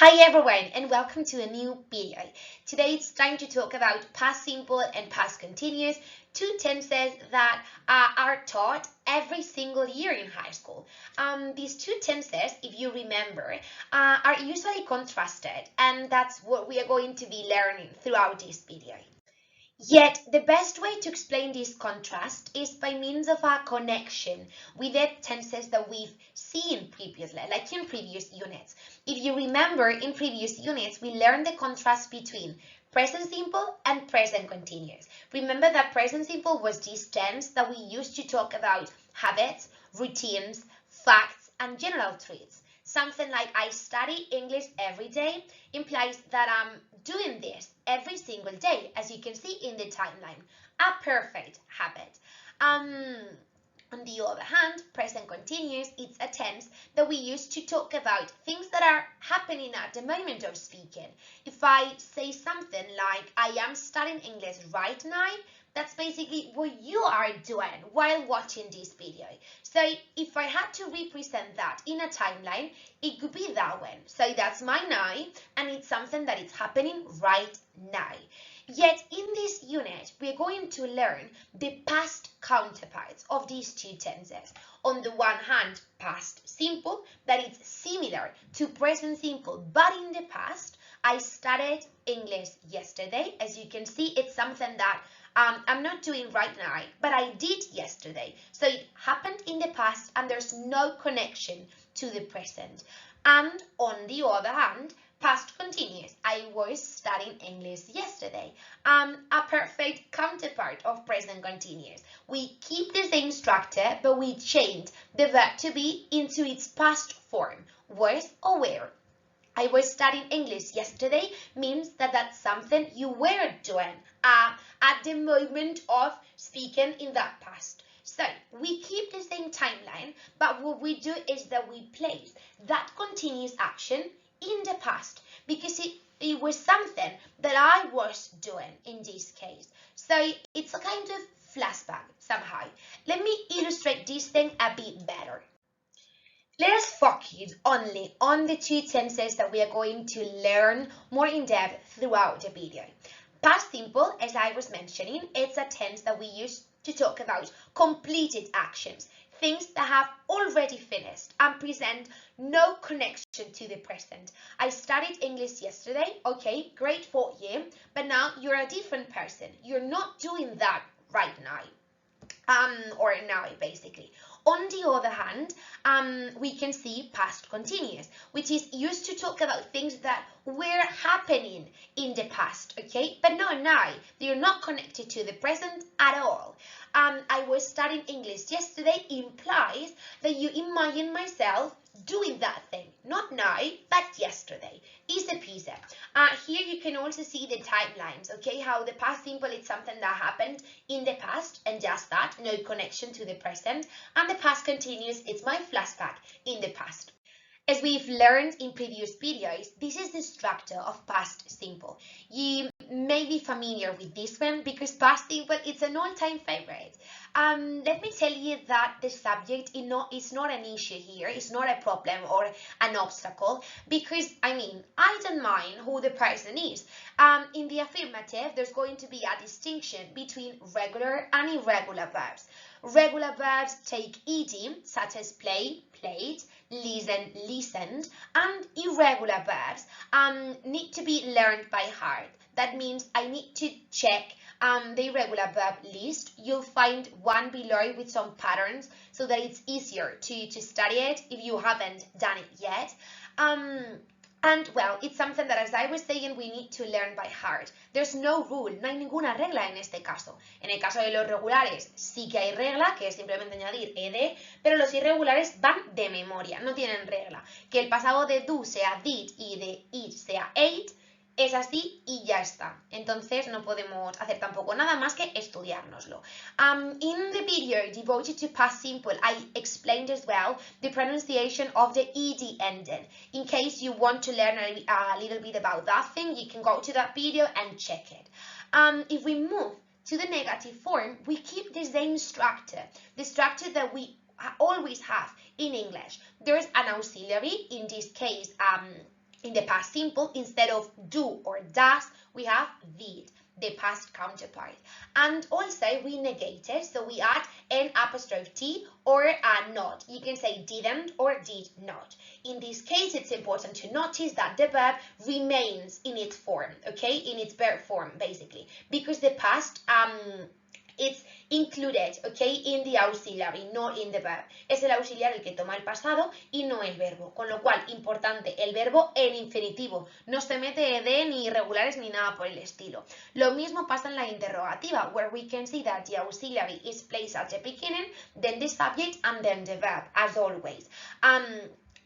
Hi everyone and welcome to a new video. Today it's time to talk about past simple and past continuous, two tenses that are taught every single year in high school. These two tenses, if you remember, are usually contrasted, and that's what we are going to be learning throughout this video. Yet, the best way to explain this contrast is by means of a connection with the tenses that we've seen previously, like in previous units. If you remember, in previous units, we learned the contrast between present simple and present continuous. Remember that present simple was this tense that we used to talk about habits, routines, facts, and general traits. Something like I study English every day implies that I'm doing this every single day, as you can see in the timeline. A perfect habit. On the other hand, present continuous, it's a tense that we use to talk about things that are happening at the moment of speaking. If I say something like, I am studying English right now, that's basically what you are doing while watching this video. So if I had to represent that in a timeline, it could be that one. So that's my now, and it's something that is happening right now. Yet in this unit, we're going to learn the past counterparts of these two tenses. On the one hand, past simple, that is similar to present simple, but in the past. I studied English yesterday. As you can see, it's something that I'm not doing right now, but I did yesterday. So it happened in the past and there's no connection to the present. And on the other hand, past continuous. I was studying English yesterday. A perfect counterpart of present continuous. We keep the same structure, but we change the verb to be into its past form, was or were. I was studying English yesterday means that that's something you were doing at the moment of speaking in that past. So we keep the same timeline, but what we do is that we place that continuous action in the past because it was something that I was doing in this case. So it's a kind of flashback somehow. Let me illustrate this thing a bit better. Let us focus only on the two tenses that we are going to learn more in depth throughout the video. Past simple, as I was mentioning, it's a tense that we use to talk about completed actions, things that have already finished and present no connection to the present. I studied English yesterday, okay, great for you, but now you're a different person. You're not doing that right now. Or now basically. On the other hand, we can see past continuous, which is used to talk about things that were happening in the past, okay? But not now. They're not connected to the present at all. I was studying English yesterday implies that you imagine myself doing that thing, not now, but yesterday. Easy peasy. Here you can also see the timelines, okay? How the past simple is something that happened in the past and just that, no connection to the present. And the past continuous, it's my flashback in the past. As we've learned in previous videos, this is the structure of past simple. You may be familiar with this one because past simple is an all-time favorite. Let me tell you that the subject is not an issue here, it's not a problem or an obstacle because, I don't mind who the person is. In the affirmative, there's going to be a distinction between regular and irregular verbs. Regular verbs take ed, such as play, played, listen, listened, and irregular verbs need to be learned by heart. That means I need to check the irregular verb list. You'll find one below with some patterns so that it's easier to study it if you haven't done it yet. And well, it's something that, as I was saying, we need to learn by heart. There's no rule, no hay ninguna regla en este caso. En el caso de los regulares sí que hay regla, que es simplemente añadir ed, pero los irregulares van de memoria, no tienen regla. Que el pasado de do sea did y de it sea ate, es así y ya está. Entonces no podemos hacer tampoco nada más que estudiárnoslo. In the video devoted to past simple, I explained as well the pronunciation of the ed ending. In case you want to learn a little bit about that thing, you can go to that video and check it. If we move to the negative form, we keep the same structure, the structure that we always have in English. There's an auxiliary, in this case, In the past simple, instead of do or does, we have did, the past counterpart. And also we negate it, so we add an apostrophe T or a not. You can say didn't or did not. In this case, it's important to notice that the verb remains in its form, okay, in its verb form, basically, because the past it's included, okay, in the auxiliary, no in the verb. Es el auxiliar el que toma el pasado y no el verbo. Con lo cual, importante, el verbo en infinitivo. No se mete ed ni irregulares ni nada por el estilo. Lo mismo pasa en la interrogativa, where we can see that the auxiliary is placed at the beginning, then the subject, and then the verb, as always.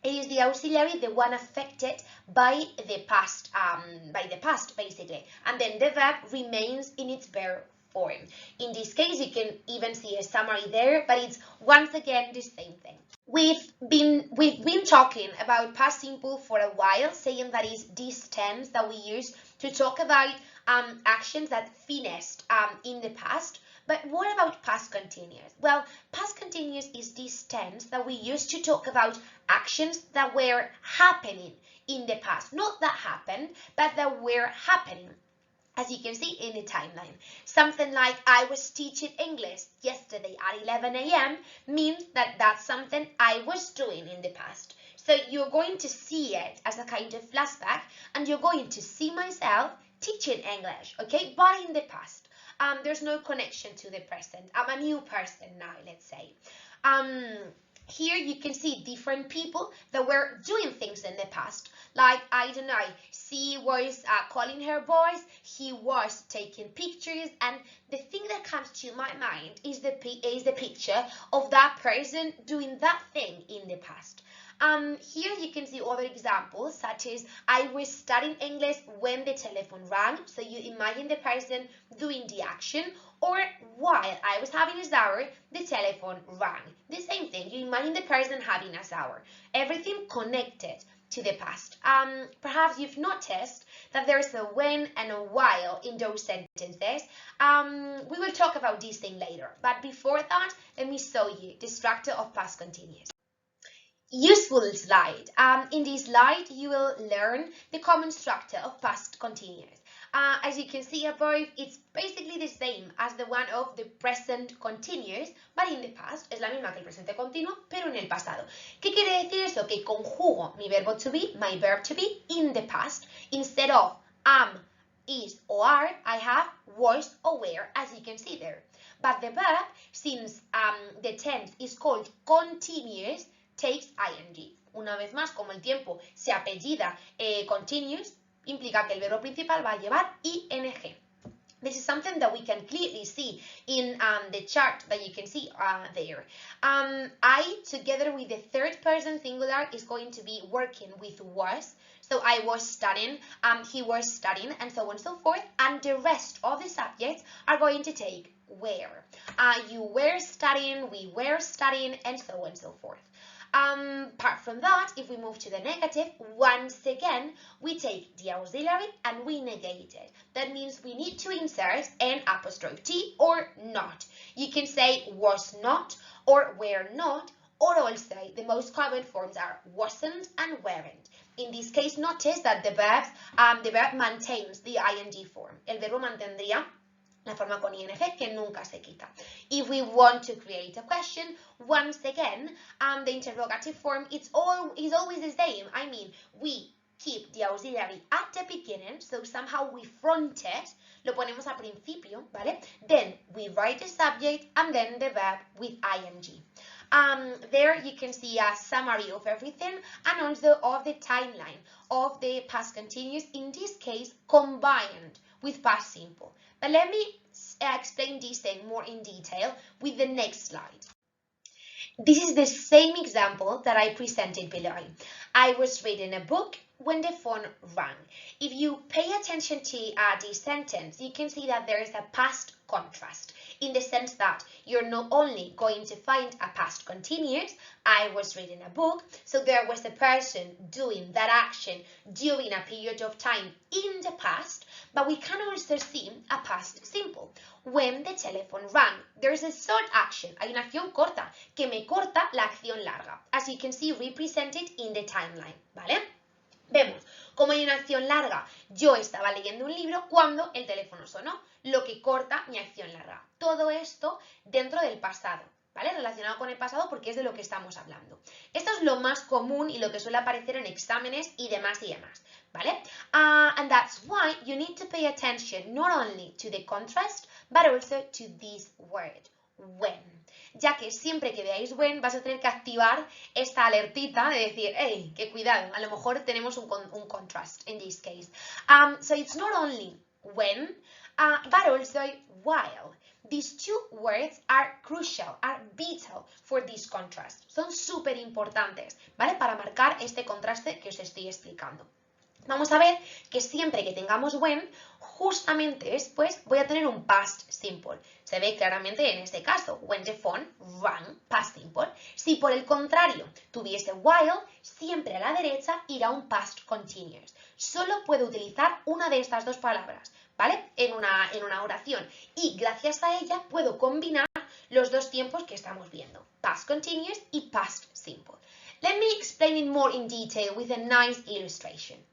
It is the auxiliary, the one affected by the past, basically. And then the verb remains in its verb form. In this case, you can even see a summary there, but it's once again the same thing. We've been talking about past simple for a while, saying that is this tense that we use to talk about actions that finished in the past. But what about past continuous? Well, past continuous is this tense that we use to talk about actions that were happening in the past. Not that happened, but that were happening. As you can see in the timeline, something like I was teaching English yesterday at 11 a.m. means that that's something I was doing in the past. So you're going to see it as a kind of flashback, and you're going to see myself teaching English, okay, but in the past. There's no connection to the present. I'm a new person now, let's say. Here you can see different people that were doing things in the past. Like, I don't know, she was calling her boys, he was taking pictures, and the thing that comes to my mind is the picture of that person doing that thing in the past. Here you can see other examples, such as I was studying English when the telephone rang, so you imagine the person doing the action, or while I was having a shower, the telephone rang. The same thing, you imagine the person having a shower. Everything connected to the past. Perhaps you've noticed that there's a when and a while in those sentences. We will talk about this thing later, but before that, let me show you the structure of past continuous. Useful slide. In this slide, you will learn the common structure of past continuous. As you can see above, it's basically the same as the one of the present continuous, but in the past. Es la misma que el presente continuo, pero en el pasado. ¿Qué quiere decir eso? Que conjugo mi verbo to be, my verb to be, in the past. Instead of am, is, or are, I have was or were, as you can see there. But the verb, since the tense is called continuous, takes ing. Una vez más, como el tiempo se apellida continuous, implica que el verbo principal va a llevar ing. This is something that we can clearly see in the chart that you can see there. I, together with the third person singular, is going to be working with was. So I was studying, he was studying, and so on and so forth. And the rest of the subjects are going to take were. You were studying, we were studying, and so on and so forth. Apart from that, if we move to the negative, once again, we take the auxiliary and we negate it. That means we need to insert an apostrophe T or not. You can say was not or were not, or also the most common forms are wasn't and weren't. In this case, notice that the verb maintains the ing form. El verbo mantendría la forma con ing que nunca se quita. If we want to create a question, once again, the interrogative form is always the same. I mean, we keep the auxiliary at the beginning, so somehow we front it, lo ponemos al principio, ¿vale? Then we write the subject and then the verb with ing. There you can see a summary of everything and also of the timeline of the past continuous, in this case combined with past simple. But let me explain this thing more in detail with the next slide. This is the same example that I presented below. I was reading a book when the phone rang. If you pay attention to this sentence, you can see that there is a past contrast, in the sense that you're not only going to find a past continuous, I was reading a book, so there was a person doing that action during a period of time in the past, but we can also see a past simple. When the telephone rang, there's a short action, hay una acción corta, que me corta la acción larga, as you can see represented in the timeline, ¿vale? Vemos, Como hay una acción larga, yo estaba leyendo un libro cuando el teléfono sonó, lo que corta mi acción larga. Todo esto dentro del pasado, ¿vale? Relacionado con el pasado porque es de lo que estamos hablando. Esto es lo más común y lo que suele aparecer en exámenes y demás, ¿vale? And that's why you need to pay attention not only to the contrast, but also to this word, when. Ya que siempre que veáis when vas a tener que activar esta alertita de decir, hey, que cuidado, a lo mejor tenemos un contrast in this case. So it's not only when, but also while. These two words are crucial, are vital for this contrast. Son súper importantes, ¿vale? Para marcar este contraste que os estoy explicando. Vamos a ver que siempre que tengamos when, justamente después voy a tener un past simple. Se ve claramente en este caso, when the phone rang, past simple. Si por el contrario tuviese while, siempre a la derecha irá un past continuous. Solo puedo utilizar una de estas dos palabras, ¿vale? En una oración. Y gracias a ella puedo combinar los dos tiempos que estamos viendo, past continuous y past simple. Let me explain it more in detail with a nice illustration.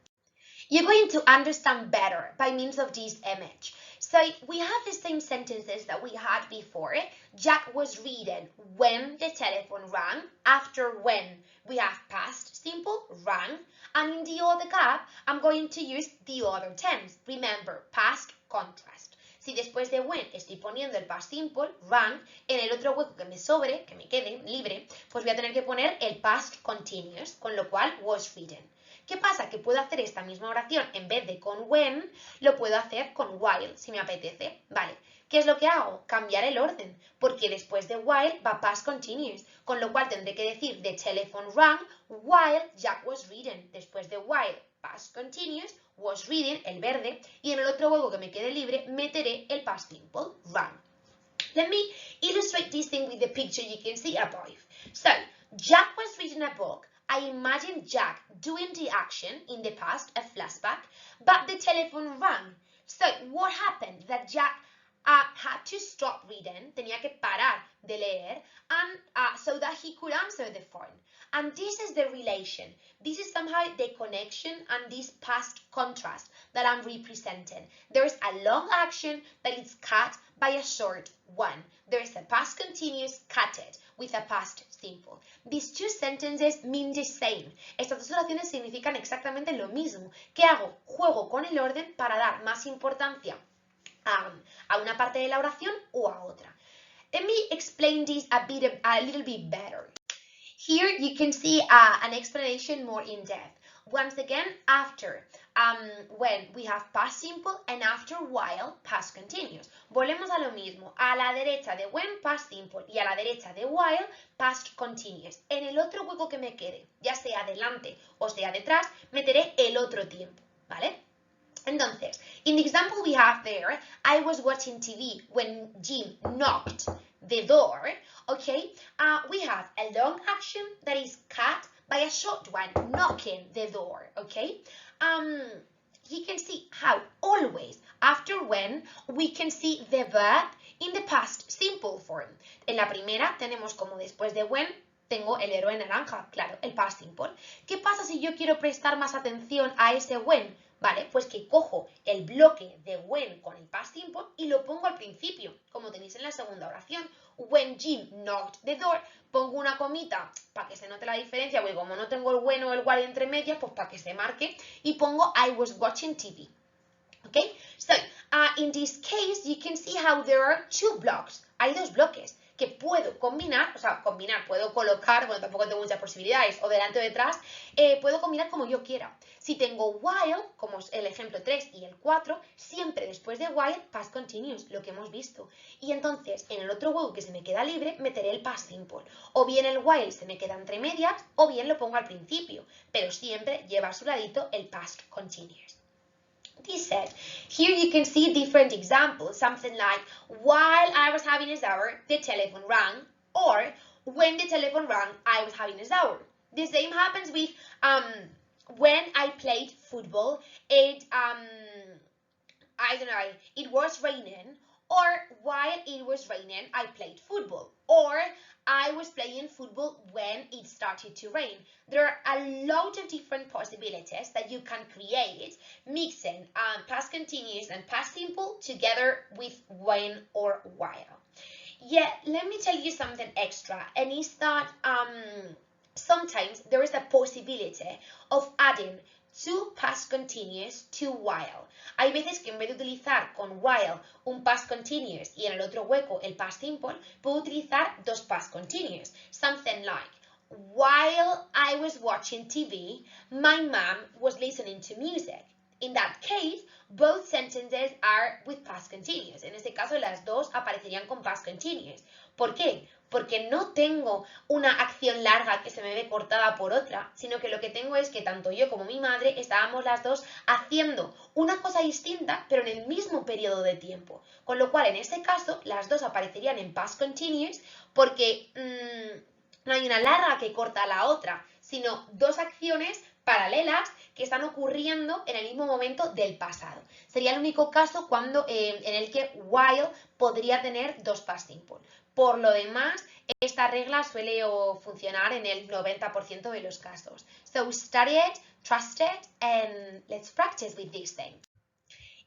You're going to understand better by means of this image. So we have the same sentences that we had before. Jack was reading when the telephone rang. After when, we have past simple, rang. And in the other gap, I'm going to use the other tense. Remember, past contrast. Si después de when estoy poniendo el past simple, rang, en el otro hueco que me sobre, que me quede libre, pues voy a tener que poner el past continuous, con lo cual was reading. ¿Qué pasa? Que puedo hacer esta misma oración en vez de con when, lo puedo hacer con while, si me apetece. Vale, ¿qué es lo que hago? Cambiar el orden, porque después de while va past continuous, con lo cual tendré que decir the telephone rang while Jack was reading. Después de while, past continuous, was reading, el verde, y en el otro hueco que me quede libre, meteré el past simple, rang. Let me illustrate this thing with the picture you can see above. So, Jack was reading a book. I imagine Jack doing the action in the past, a flashback, but the telephone rang. So what happened? That Jack had to stop reading, tenía que parar de leer, and so that he could answer the phone. And this is the relation. This is somehow the connection and this past contrast that I'm representing. There's a long action that is cut by a short one. There's a past continuous cutted with a past simple. These two sentences mean the same. Estas dos oraciones significan exactamente lo mismo. ¿Qué hago? Juego con el orden para dar más importancia a una parte de la oración o a otra. Let me explain this a little bit better. Here you can see an explanation more in depth. Once again, after when we have past simple and after while past continuous. Volvemos a lo mismo, a la derecha de when past simple y a la derecha de while past continuous. En el otro hueco que me quede, ya sea adelante o sea detrás, meteré el otro tiempo, ¿vale? Entonces, in the example we have there, I was watching TV when Jim knocked the door, okay? We have a long action that is cut by a short one, knocking the door, okay? You can see how always after when we can see the verb in the past simple form. En la primera tenemos como después de when tengo el héroe naranja, claro, el past simple. ¿Qué pasa si yo quiero prestar más atención a ese when? Vale, pues que cojo el bloque de when con el past simple y lo pongo al principio, como tenéis en la segunda oración. When Jim knocked the door, pongo una comita para que se note la diferencia, porque como no tengo el when o el while entre medias, pues para que se marque, y pongo I was watching TV. Okay, so in this case you can see how there are two blocks. Hay dos bloques que puedo combinar, puedo colocar, bueno, tampoco tengo muchas posibilidades, o delante o detrás, puedo combinar como yo quiera. Si tengo while, como el ejemplo 3 y el 4, siempre después de while, past continuous, lo que hemos visto. Y entonces, en el otro hueco que se me queda libre, meteré el past simple. O bien el while se me queda entre medias, o bien lo pongo al principio, pero siempre lleva a su ladito el past continuous. This said, here you can see different examples, something like, while I was having a shower, the telephone rang, or when the telephone rang, I was having a shower. The same happens with when I played football, it was raining, Or while it was raining, I played football. Or I was playing football when it started to rain. There are a lot of different possibilities that you can create mixing past continuous and past simple together with when or while. Yeah, let me tell you something extra, and it's that sometimes there is a possibility of adding two past continuous to while. Hay veces que en vez de utilizar con while un past continuous y en el otro hueco el past simple, puedo utilizar dos past continuous. Something like, while I was watching TV, my mom was listening to music. In that case, both sentences are with past continuous. En este caso, las dos aparecerían con past continuous. ¿Por qué? Porque no tengo una acción larga que se me ve cortada por otra, sino que lo que tengo es que tanto yo como mi madre estábamos las dos haciendo una cosa distinta, pero en el mismo periodo de tiempo. Con lo cual, en este caso, las dos aparecerían en past continuous porque no hay una larga que corta a la otra, sino dos acciones paralelas que están ocurriendo en el mismo momento del pasado. Sería el único caso cuando, en el que while podría tener dos past simple. Por lo demás, esta regla suele funcionar en el 90% de los casos. So study it, trust it, and let's practice with this thing.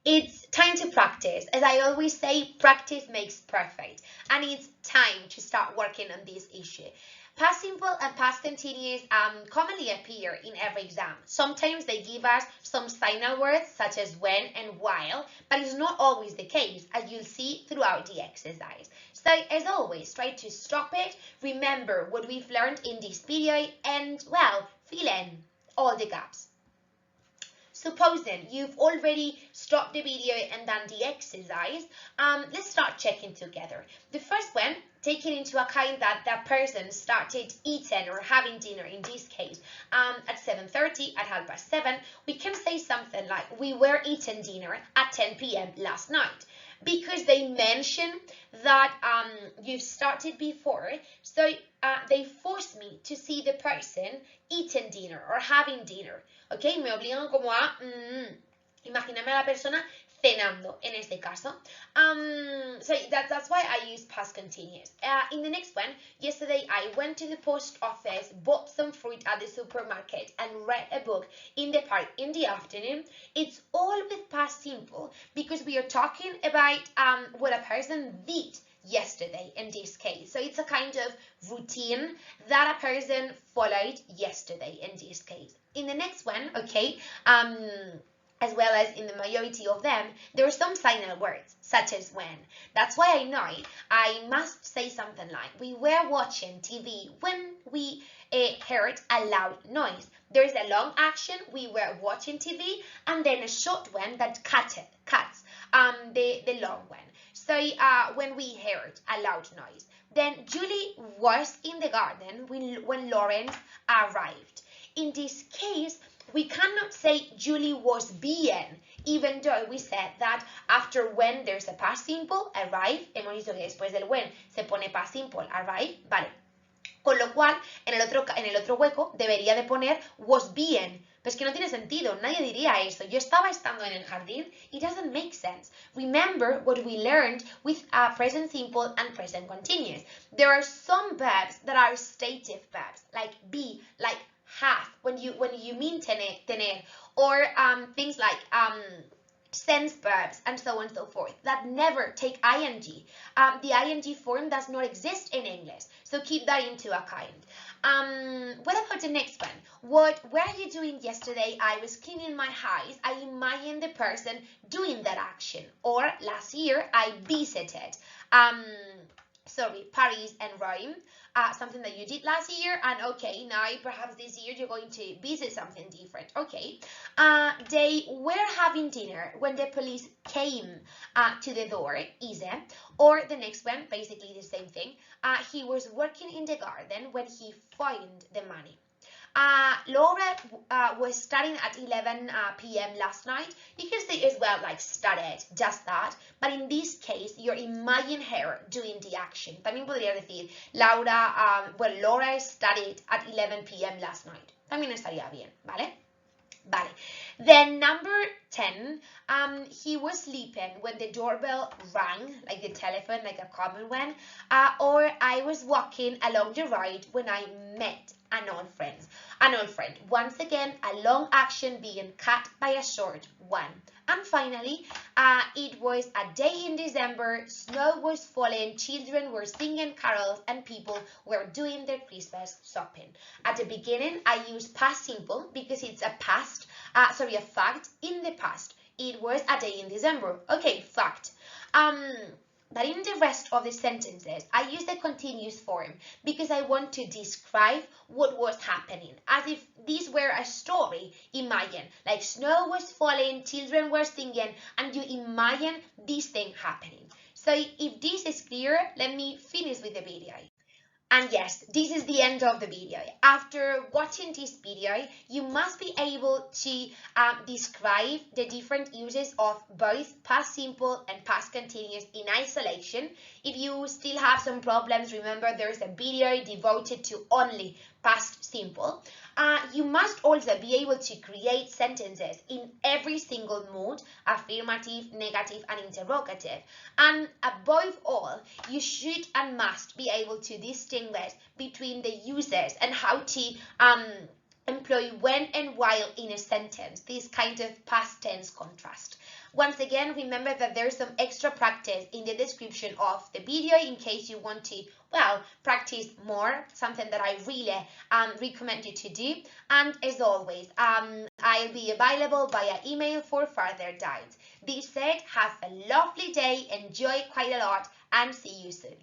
It's time to practice. As I always say, practice makes perfect. And it's time to start working on this issue. Past simple and past continuous commonly appear in every exam. Sometimes they give us some signal words such as when and while, but it's not always the case, as you'll see throughout the exercise. So as always, try to stop it, remember what we've learned in this video, and, well, fill in all the gaps. Supposing you've already stopped the video and done the exercise, let's start checking together. The first one, taking into account that that person started eating or having dinner, in this case, at 7:30, at 7:30, we can say something like, we were eating dinner at 10 p.m. last night. Because they mention that you've started before, so they force me to see the person eating dinner or having dinner, ¿ok? Me obligan como a imaginarme a la persona cenando, en este caso. So that's why I use past continuous. In the next one, yesterday I went to the post office, bought some fruit at the supermarket, and read a book in the park in the afternoon. It's all with past simple because we are talking about what a person did yesterday in this case. So it's a kind of routine that a person followed yesterday in this case. In the next one, okay, as well as in the majority of them, there are some signal words, such as when. That's why I know I must say something like, we were watching TV when we heard a loud noise. There is a long action, we were watching TV, and then a short one that cuts the long one. So when we heard a loud noise. Then Julie was in the garden when Lawrence arrived. In this case, we cannot say Julie was being, even though we said that after when there's a past simple, arrive, hemos dicho que después del when se pone past simple, arrive, vale. Con lo cual, en el otro hueco debería de poner was being. Pero es que no tiene sentido, nadie diría eso. Yo estaba estando en el jardín. It doesn't make sense. Remember what we learned with present simple and present continuous. There are some verbs that are stative verbs, like be, like have, when you mean tener, or things like sense verbs and so on and so forth that never take ing. The ing form does not exist in English, so keep that into account. What about the next one? What were you doing yesterday? I was cleaning my house. I imagine the person doing that action. Or last year I visited Paris and Rome, something that you did last year, and okay, now perhaps this year you're going to visit something different. Okay, they were having dinner when the police came to the door, easy. Or the next one, basically the same thing. He was working in the garden when he found the money. Laura was studying at 11 p.m. last night. You can say as well, like studied, just that. But in this case, you're imagining her doing the action. También podría decir, Laura studied at 11 p.m. last night. También estaría bien, ¿vale? Vale. Then number 10, he was sleeping when the doorbell rang, like the telephone, like a common one, or I was walking along the road when I met an old friend. An old friend. Once again, a long action being cut by a short one. And finally, it was a day in December, snow was falling, children were singing carols, and people were doing their Christmas shopping. At the beginning, I used past simple because it's a fact in the past. It was a day in December. Okay, fact. But in the rest of the sentences, I use the continuous form because I want to describe what was happening, as if this were a story. Imagine, like snow was falling, children were singing, and you imagine this thing happening. So if this is clear, let me finish with the video. And yes, this is the end of the video. After watching this video, you must be able to describe the different uses of both past simple and past continuous in isolation. If you still have some problems, remember there's a video devoted to only past simple. You must also be able to create sentences in every single mood: affirmative, negative, and interrogative. And above all, you should and must be able to distinguish between the uses and how to employ when and while in a sentence, this kind of past tense contrast. Once again, remember that there's some extra practice in the description of the video in case you want to, well, practice more, something that I really recommend you to do. And as always, I'll be available via email for further doubts. This said, have a lovely day, enjoy quite a lot, and see you soon.